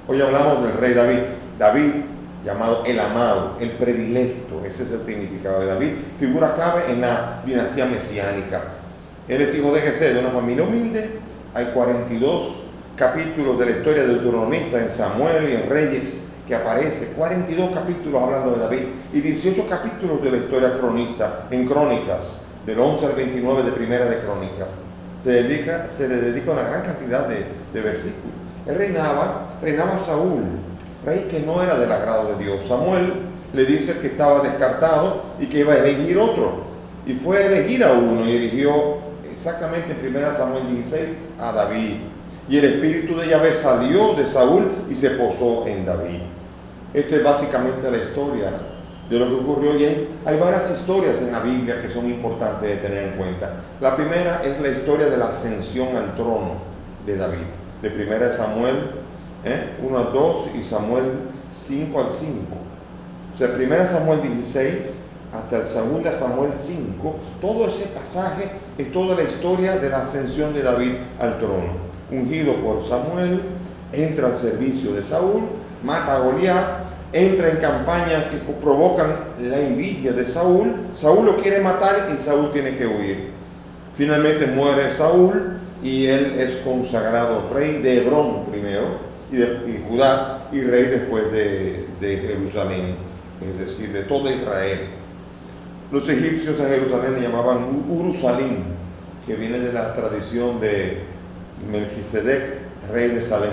Hoy hablamos del rey David. David, llamado el amado, el predilecto, ese es el significado de David, figura clave en la dinastía mesiánica. Él es hijo de Jesé, de una familia humilde. Hay 42 capítulos de la historia deuteronomista en Samuel y en Reyes que aparece, 42 capítulos hablando de David y 18 capítulos de la historia cronista en Crónicas, del 11 al 29 de Primera de Crónicas. Se le dedica una gran cantidad de versículos. Él reinaba Saúl, rey que no era del agrado de Dios. Samuel le dice que estaba descartado y que iba a elegir otro. Y fue a elegir a uno y eligió exactamente en 1 Samuel 16 a David. Y el espíritu de Yahvé salió de Saúl y se posó en David. Esta es básicamente la historia de lo que ocurrió. Y hay varias historias en la Biblia que son importantes de tener en cuenta. La primera es la historia de la ascensión al trono de David, de 1 Samuel 1 al 2 y Samuel 5 al 5. O sea, 1 Samuel 16 hasta el 2 Samuel 5, todo ese pasaje es toda la historia de la ascensión de David al trono. Ungido por Samuel, entra al servicio de Saúl, mata a Goliat, entra en campañas que provocan la envidia de Saúl. Saúl lo quiere matar y Saúl tiene que huir. Finalmente muere Saúl y él es consagrado rey de Hebrón primero y Judá, y rey después de Jerusalén, es decir, de toda Israel. Los egipcios a Jerusalén le llamaban Urusalim, que viene de la tradición de Melquisedec, rey de Salem.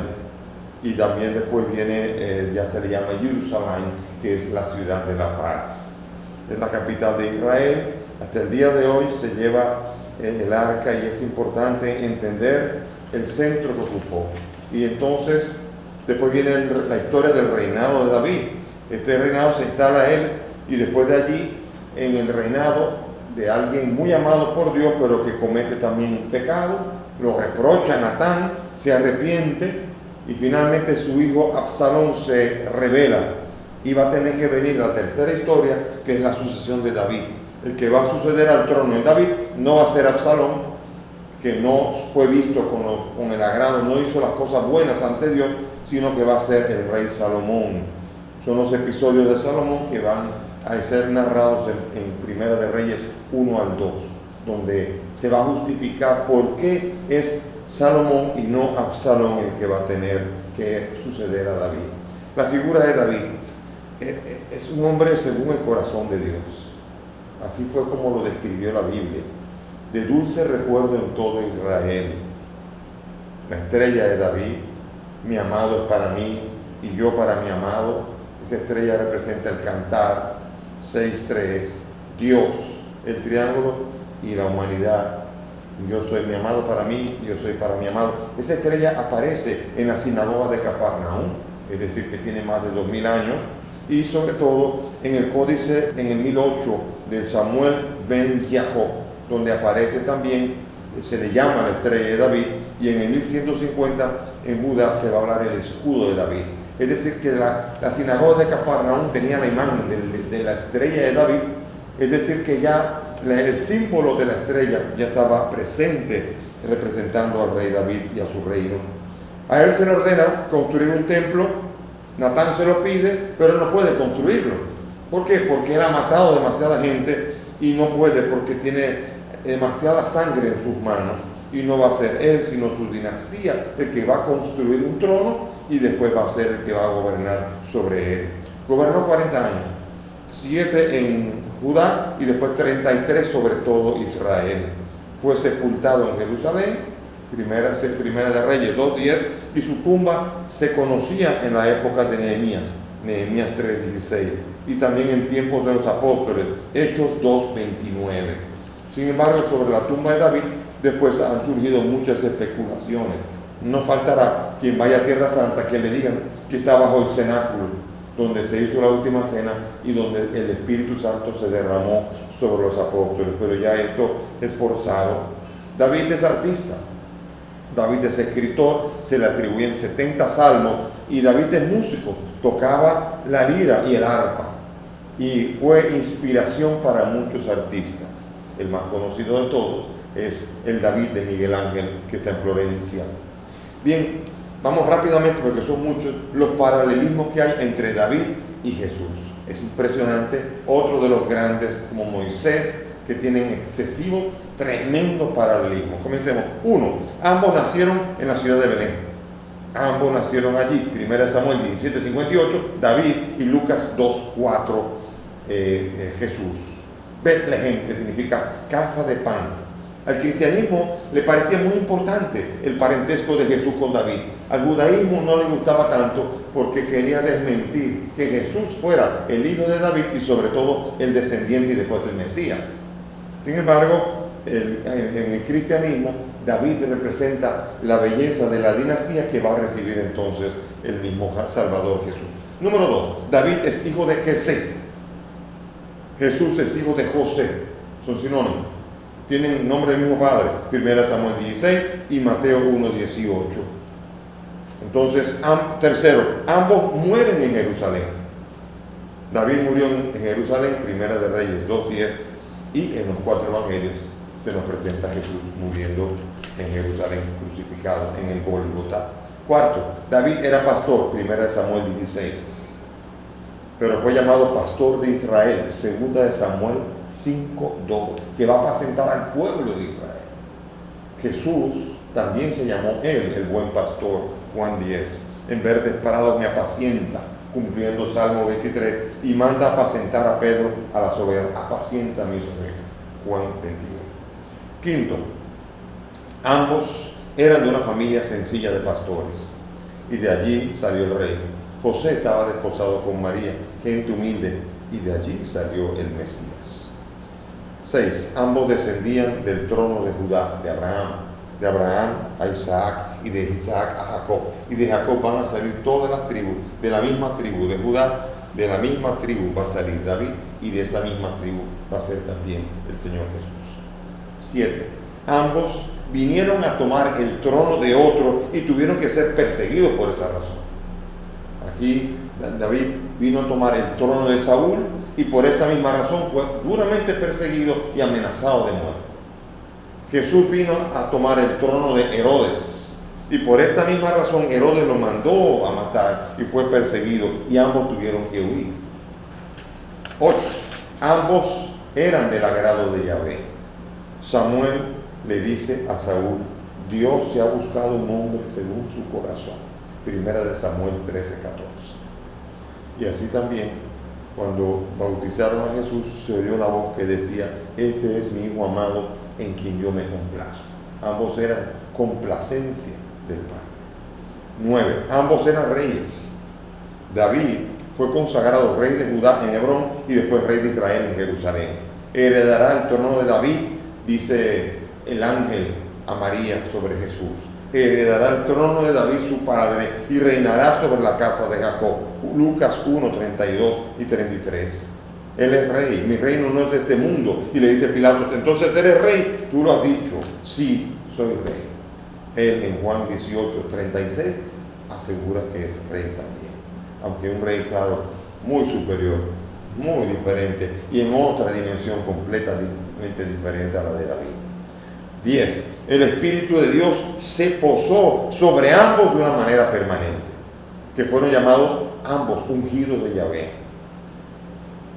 Y también después viene, ya se le llama Jerusalén, que es la ciudad de la paz. Es la capital de Israel. Hasta el día de hoy se lleva el arca y es importante entender el centro que ocupó. Y entonces, después viene la historia del reinado de David. Este reinado se instala él y después de allí, en el reinado de alguien muy amado por Dios, pero que comete también un pecado, lo reprocha a Natán, se arrepiente y finalmente su hijo Absalón se rebela y va a tener que venir la tercera historia, que es la sucesión de David. El que va a suceder al trono en David no va a ser Absalón, que no fue visto con el agrado, no hizo las cosas buenas ante Dios, sino que va a ser el rey Salomón. Son los episodios de Salomón que van a ser narrados en Primera de Reyes 1 al 2, donde se va a justificar por qué es Salomón y no Absalón el que va a tener que suceder a David. La figura de David es un hombre según el corazón de Dios. Así fue como lo describió la Biblia. De dulce recuerdo en todo Israel. La estrella de David, mi amado es para mí y yo para mi amado. Esa estrella representa el cantar. 6:3, Dios, el triángulo y la humanidad. Yo soy mi amado para mí, yo soy para mi amado. Esa estrella aparece en la sinagoga de Cafarnaúm, es decir, que tiene más de 2000 años, y sobre todo en el códice, en el 1008 de Samuel ben Jacob, donde aparece también, se le llama la estrella de David, y en el 1150 en Judá se va a hablar el escudo de David. Es decir, que la sinagoga de Cafarnaúm tenía la imagen de la estrella de David, es decir, que ya el símbolo de la estrella ya estaba presente representando al rey David y a su reino. A él se le ordena construir un templo. Natán se lo pide, pero no puede construirlo. ¿Por qué? Porque él ha matado demasiada gente y no puede porque tiene demasiada sangre en sus manos. Y no va a ser él, sino su dinastía, el que va a construir un trono y después va a ser el que va a gobernar sobre él. Gobernó 40 años, 7 en Judá y después 33 sobre todo Israel. Fue sepultado en Jerusalén, primera de Reyes 2:10, y su tumba se conocía en la época de Nehemías 3:16, y también en tiempos de los apóstoles, Hechos 2:29. Sin embargo, sobre la tumba de David, después han surgido muchas especulaciones. No faltará quien vaya a Tierra Santa que le digan que está bajo el cenáculo, donde se hizo la última cena y donde el Espíritu Santo se derramó sobre los apóstoles, pero ya esto es forzado. David es artista, David es escritor, se le atribuyen 70 salmos, y David es músico, tocaba la lira y el arpa, y fue inspiración para muchos artistas. El más conocido de todos es el David de Miguel Ángel, que está en Florencia. Bien, Vamos rápidamente porque son muchos los paralelismos que hay entre David y Jesús. Es impresionante. Otro de los grandes como Moisés, que tienen excesivos, tremendos paralelismos. Comencemos. 1. Ambos nacieron en la ciudad de Belén. Ambos nacieron allí. 1 Samuel 17:58, David, y Lucas 2:4, Jesús. Betlehem, que significa casa de pan. Al cristianismo le parecía muy importante el parentesco de Jesús con David. Al judaísmo no le gustaba tanto porque quería desmentir que Jesús fuera el hijo de David y sobre todo el descendiente y después el Mesías. Sin embargo, en el cristianismo, David representa la belleza de la dinastía que va a recibir entonces el mismo Salvador Jesús. Número 2, David es hijo de Jesé. Jesús es hijo de José. Son sinónimos. Tienen nombre del mismo padre. 1 Samuel 16 y Mateo 1:18. Entonces, tercero, ambos mueren en Jerusalén. David murió en Jerusalén, 1 de Reyes 2:10, y en los 4 evangelios se nos presenta a Jesús muriendo en Jerusalén, crucificado en el Gólgota. Cuarto, David era pastor, 1 Samuel 16, pero fue llamado pastor de Israel, 2 Samuel 5:2, que va a apacentar al pueblo de Israel. Jesús también se llamó él, el buen pastor, Juan 10. En verdes prados me apacienta, cumpliendo Salmo 23, y manda a apacentar a Pedro a las ovejas. Apacienta mis ovejas, Juan 21. Quinto, ambos eran de una familia sencilla de pastores, y de allí salió el rey. José estaba desposado con María, gente humilde, y de allí salió el Mesías. 6. Ambos descendían del trono de Judá, de Abraham a Isaac, y de Isaac a Jacob, y de Jacob van a salir todas las tribus. De la misma tribu de Judá, de la misma tribu va a salir David, y de esa misma tribu va a ser también el Señor Jesús. 7. Ambos vinieron a tomar el trono de otro y tuvieron que ser perseguidos por esa razón. Aquí David vino a tomar el trono de Saúl y por esa misma razón fue duramente perseguido y amenazado de muerte. Jesús vino a tomar el trono de Herodes y por esta misma razón Herodes lo mandó a matar y fue perseguido y ambos tuvieron que huir. 8. Ambos eran del agrado de Yahvé. Samuel le dice a Saúl: Dios se ha buscado un hombre según su corazón. 1 Samuel 13:14. Y así también, cuando bautizaron a Jesús, se oyó la voz que decía: este es mi Hijo amado, en quien yo me complazco. Ambos eran complacencia del Padre. 9. Ambos eran reyes. David fue consagrado rey de Judá en Hebrón y después rey de Israel en Jerusalén. Heredará el trono de David, dice el ángel a María sobre Jesús. Heredará el trono de David su padre y reinará sobre la casa de Jacob. Lucas 1:32 y 33. Él es rey, mi reino no es de este mundo. Y le dice Pilatos: entonces eres rey. Tú lo has dicho, sí, soy rey. Él en Juan 18:36 asegura que es rey también, aunque un rey, claro, muy superior, muy diferente y en otra dimensión completamente diferente a la de David. 10. El Espíritu de Dios se posó sobre ambos de una manera permanente, que fueron llamados ambos ungidos de Yahvé.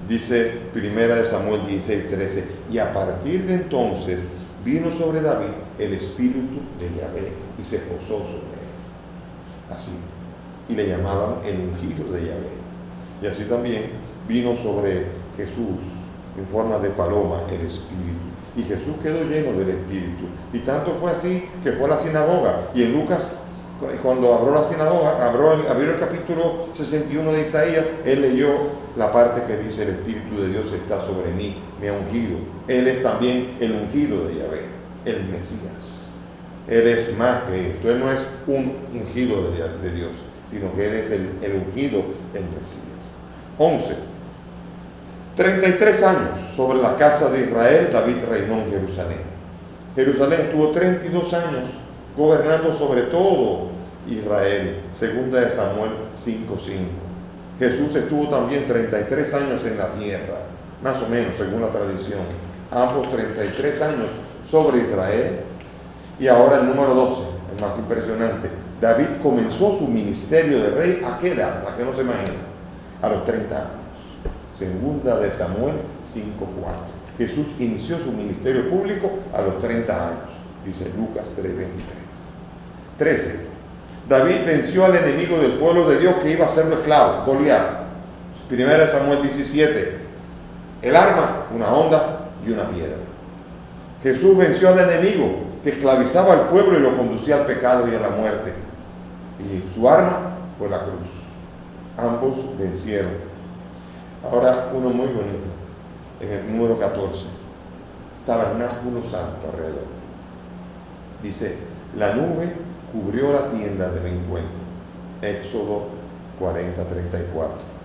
Dice 1 Samuel 16:13, y a partir de entonces vino sobre David el Espíritu de Yahvé y se posó sobre él. Así. Y le llamaban el ungido de Yahvé. Y así también vino sobre Jesús en forma de paloma el Espíritu. Y Jesús quedó lleno del Espíritu. Y tanto fue así que fue a la sinagoga. Y en Lucas, cuando abrió la sinagoga, abrió el capítulo 61 de Isaías, él leyó la parte que dice: el Espíritu de Dios está sobre mí, me ha ungido. Él es también el ungido de Yahvé, el Mesías. Él es más que esto. Él no es un ungido de Dios, sino que Él es el ungido, el Mesías. 11. 33 años sobre la casa de Israel, David reinó en Jerusalén. Jerusalén estuvo 32 años gobernando sobre todo Israel, 2 Samuel 5:5. Jesús estuvo también 33 años en la tierra, más o menos, según la tradición. Ambos 33 años sobre Israel. Y ahora el número 12, el más impresionante. David comenzó su ministerio de rey ¿a qué edad? ¿A qué no se imagina? A los 30 años. Segunda de Samuel 5:4. Jesús inició su ministerio público a los 30 años, dice Lucas 3:23. 13. David venció al enemigo del pueblo de Dios que iba a hacerlo esclavo, Goliat. Primera de Samuel 17. El arma, una honda y una piedra. Jesús venció al enemigo que esclavizaba al pueblo y lo conducía al pecado y a la muerte. Y su arma fue la cruz. Ambos vencieron. Ahora uno muy bonito, en el número 14. Tabernáculo santo alrededor. Dice, la nube cubrió la tienda del encuentro. Éxodo 40:34.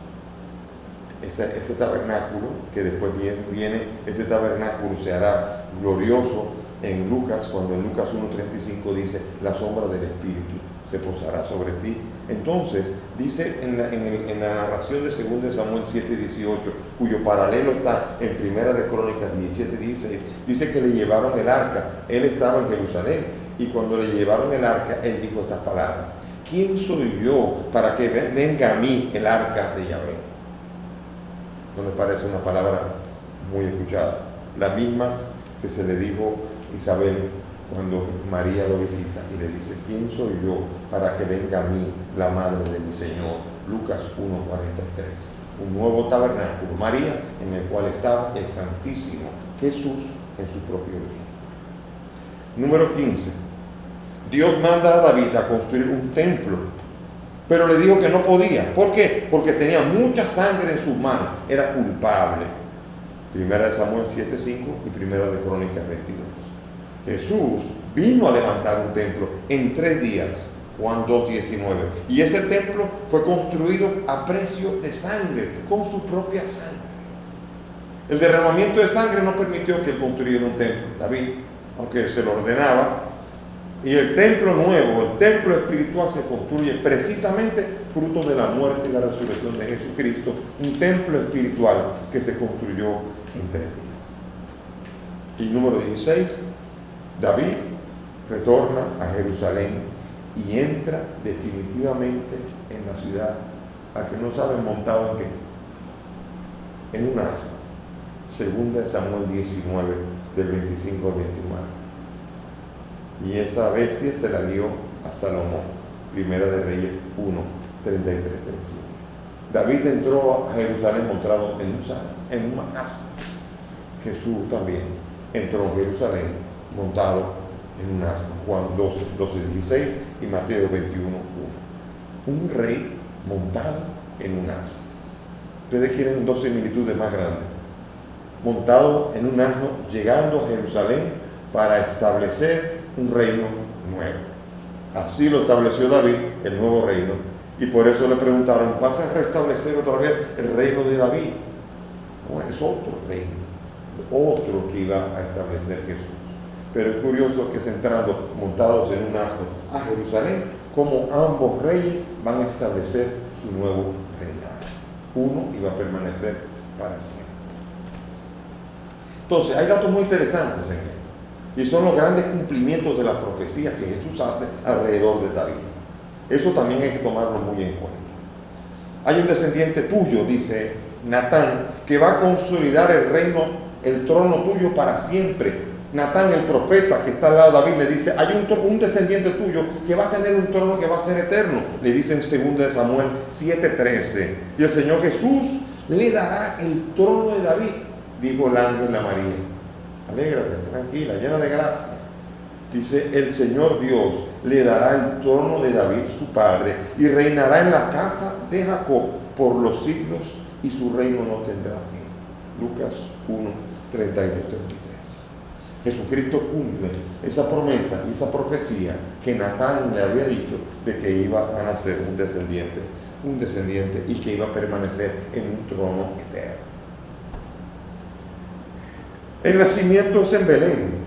Ese tabernáculo, que después viene, ese tabernáculo se hará glorioso en Lucas, cuando en Lucas 1:35 dice, la sombra del Espíritu se posará sobre ti. Entonces, dice en la narración de 2 Samuel 7:18, cuyo paralelo está en Primera de Crónicas 17:16, dice que le llevaron el arca. Él estaba en Jerusalén, y cuando le llevaron el arca, él dijo estas palabras: ¿quién soy yo para que venga a mí el arca de Yahvé? ¿No me parece una palabra muy escuchada? La misma que se le dijo a Isabel cuando María lo visita y le dice, ¿quién soy yo para que venga a mí la madre de mi Señor? Lucas 1:43. Un nuevo tabernáculo, María, en el cual estaba el Santísimo Jesús en su propio vientre. Número 15. Dios manda a David a construir un templo, pero le dijo que no podía. ¿Por qué? Porque tenía mucha sangre en sus manos. Era culpable. Primera de Samuel 7:5 y Primera de Crónicas 22. Jesús vino a levantar un templo en 3 días. Juan 2:19. Y ese templo fue construido a precio de sangre, con su propia sangre. El derramamiento de sangre no permitió que él construyera un templo, David, aunque se lo ordenaba. Y el templo nuevo, el templo espiritual, se construye precisamente fruto de la muerte y la resurrección de Jesucristo. Un templo espiritual que se construyó en 3 días. Y número 16, David retorna a Jerusalén y entra definitivamente en la ciudad, a que no saben montado en qué, en un asno. Segunda de Samuel 19, del 25 al 29. Y esa bestia se la dio a Salomón. Primera de Reyes 1, 33, 31. David entró a Jerusalén montado en un asno. Jesús también entró a Jerusalén montado en un asno. Juan 12:16 y Mateo 21:1. Un rey montado en un asno. Ustedes quieren 2 similitudes más grandes. Montado en un asno, llegando a Jerusalén para establecer un reino nuevo. Así lo estableció David, el nuevo reino. Y por eso le preguntaron, ¿vas a restablecer otra vez el reino de David? No, es otro reino, otro que iba a establecer Jesús. Pero es curioso que entrando montados en un asno a Jerusalén, como ambos reyes van a establecer su nuevo reinado. Uno iba a permanecer para siempre. Entonces, hay datos muy interesantes en esto. Y son los grandes cumplimientos de las profecías que Jesús hace alrededor de David. Eso también hay que tomarlo muy en cuenta. Hay un descendiente tuyo, dice Natán, que va a consolidar el reino, el trono tuyo para siempre. Natán, el profeta que está al lado de David, le dice, hay un descendiente tuyo que va a tener un trono que va a ser eterno. Le dice en 2 de Samuel 7:13. Y el Señor Jesús le dará el trono de David, dijo el ángel a María. Alégrate, tranquila, llena de gracia. Dice, el Señor Dios le dará el trono de David su padre y reinará en la casa de Jacob por los siglos y su reino no tendrá fin. Lucas 1:32-33. Jesucristo cumple esa promesa y esa profecía que Natán le había dicho de que iba a nacer un descendiente y que iba a permanecer en un trono eterno. El nacimiento es en Belén.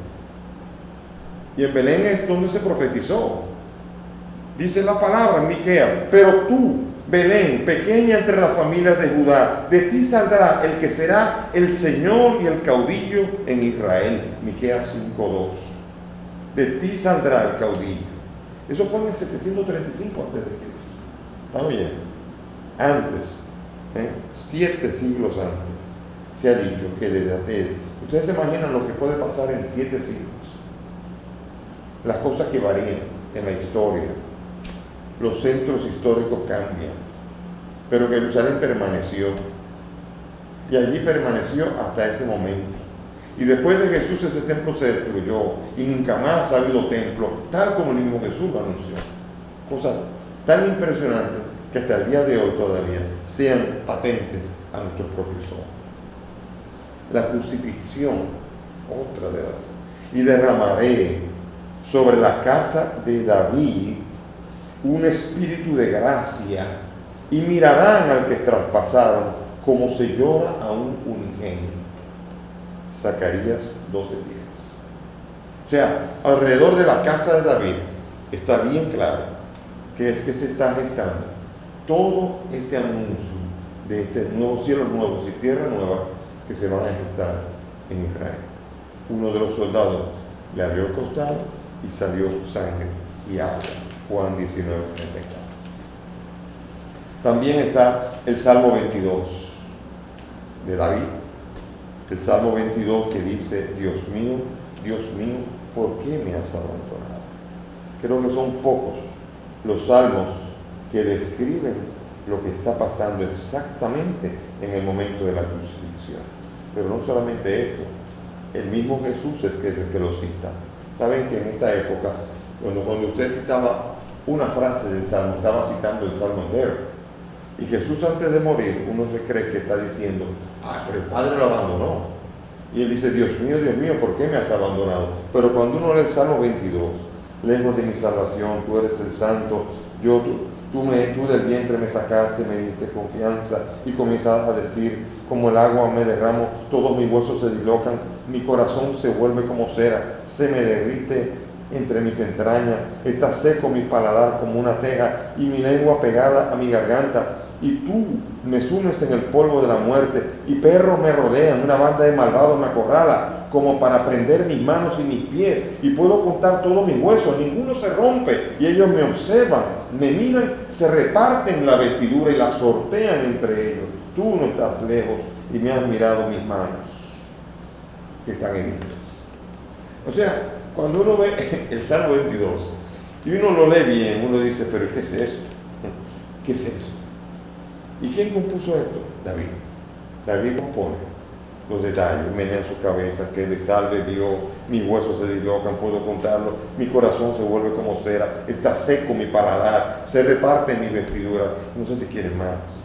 Y en Belén es donde se profetizó. Dice la palabra en Miqueas, pero tú, Belén, pequeña entre las familias de Judá, de ti saldrá el que será el Señor y el caudillo en Israel. Miqueas 5:2. De ti saldrá el caudillo. Eso fue en el 735 a.C. ¿Está bien? Antes, 7 siglos antes, se ha dicho que ustedes se imaginan lo que puede pasar en 7 siglos. Las cosas que varían en la historia, los centros históricos cambian, pero Jerusalén permaneció, y allí permaneció hasta ese momento. Y después de Jesús ese templo se destruyó y nunca más ha habido templo, tal como el mismo Jesús lo anunció. Cosas tan impresionantes que hasta el día de hoy todavía sean patentes a nuestros propios ojos. La crucifixión, otra de las, y derramaré sobre la casa de David un espíritu de gracia, y mirarán al que traspasaron como se llora a un unigénito. Zacarías 12:10. O sea, alrededor de la casa de David está bien claro que es que se está gestando todo este anuncio de este nuevo cielo nuevo y tierra nueva que se van a gestar en Israel. Uno de los soldados le abrió el costado y salió sangre y agua. Juan 19:34. También está el Salmo 22 de David. El Salmo 22 que dice: Dios mío, ¿por qué me has abandonado? Creo que son pocos los salmos que describen lo que está pasando exactamente en el momento de la crucifixión. Pero no solamente esto, el mismo Jesús es el que lo cita. Saben que en esta época, cuando usted citaba una frase del Salmo, estaba citando el Salmo entero. Y Jesús, antes de morir, uno se cree que está diciendo: pero el Padre lo abandonó. Y él dice: Dios mío, ¿por qué me has abandonado? Pero cuando uno lee el Salmo 22, lejos de mi salvación, tú eres el santo, tú del vientre me sacaste, me diste confianza, y comienzas a decir: como el agua me derramo, todos mis huesos se dislocan, mi corazón se vuelve como cera, se me derrite entre mis entrañas, está seco mi paladar como una teja, y mi lengua pegada a mi garganta. Y tú me sumes en el polvo de la muerte, y perros me rodean, una banda de malvados me acorrala, como para prender mis manos y mis pies, y puedo contar todos mis huesos, ninguno se rompe, y ellos me observan, me miran, se reparten la vestidura y la sortean entre ellos. Tú no estás lejos, y me has mirado mis manos, que están heridas. O sea, cuando uno ve el Salmo 22 y uno lo lee bien, uno dice: ¿pero qué es eso? ¿Qué es eso? ¿Y quién compuso esto? David. David compone los detalles, menea su cabeza, que de salve Dios, mis huesos se dislocan, puedo contarlo, mi corazón se vuelve como cera, está seco mi paladar, se reparte mi vestidura. No sé si quieren más.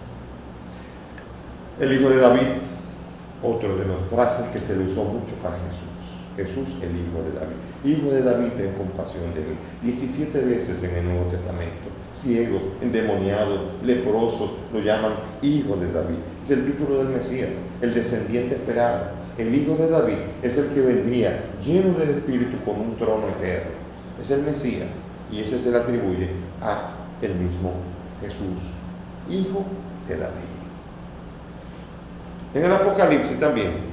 El hijo de David, otro de las frases que se le usó mucho para Jesús. Jesús, el hijo de David. Hijo de David, ten compasión de mí. 17 veces en el Nuevo Testamento. Ciegos, endemoniados, leprosos, lo llaman hijo de David. Es el título del Mesías, el descendiente esperado. El hijo de David es el que vendría lleno del Espíritu con un trono eterno. Es el Mesías, y ese se le atribuye a el mismo Jesús, hijo de David. En el Apocalipsis también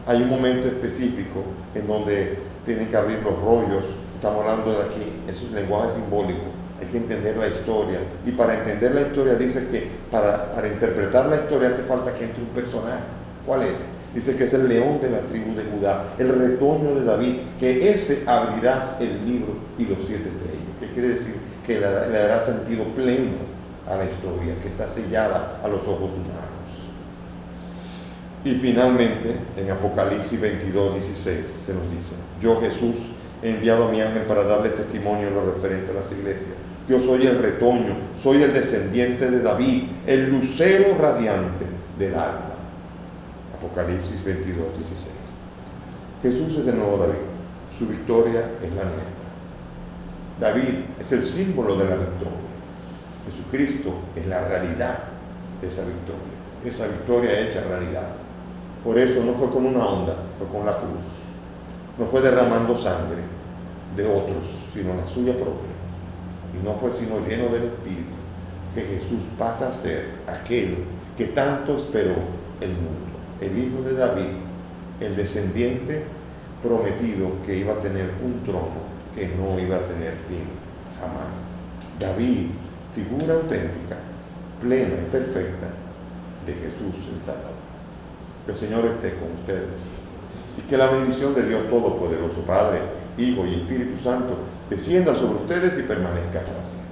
hay un momento específico en donde tienen que abrir los rollos. Estamos hablando de aquí, eso es lenguaje simbólico. Hay que entender la historia. Y para entender la historia dice que para interpretar la historia hace falta que entre un personaje. ¿Cuál es? Dice que es el león de la tribu de Judá, el retoño de David, que ese abrirá el libro y los 7 sellos. ¿Qué quiere decir? Que le dará sentido pleno a la historia, que está sellada a los ojos humanos. Y finalmente, en Apocalipsis 22:16 se nos dice: yo, Jesús, he enviado a mi ángel para darle testimonio en lo referente a las iglesias. Yo soy el retoño, soy el descendiente de David, el lucero radiante del alba. Apocalipsis 22:16. Jesús es el nuevo David, su victoria es la nuestra. David es el símbolo de la victoria. Jesucristo es la realidad de esa victoria hecha realidad. Por eso no fue con una onda, fue con la cruz. No fue derramando sangre de otros, sino la suya propia. Y no fue sino lleno del Espíritu que Jesús pasa a ser aquel que tanto esperó el mundo. El hijo de David, el descendiente prometido que iba a tener un trono que no iba a tener fin jamás. David, figura auténtica, plena y perfecta de Jesús el Salvador. Que el Señor esté con ustedes y que la bendición de Dios Todopoderoso, Padre, Hijo y Espíritu Santo, descienda sobre ustedes y permanezca para siempre.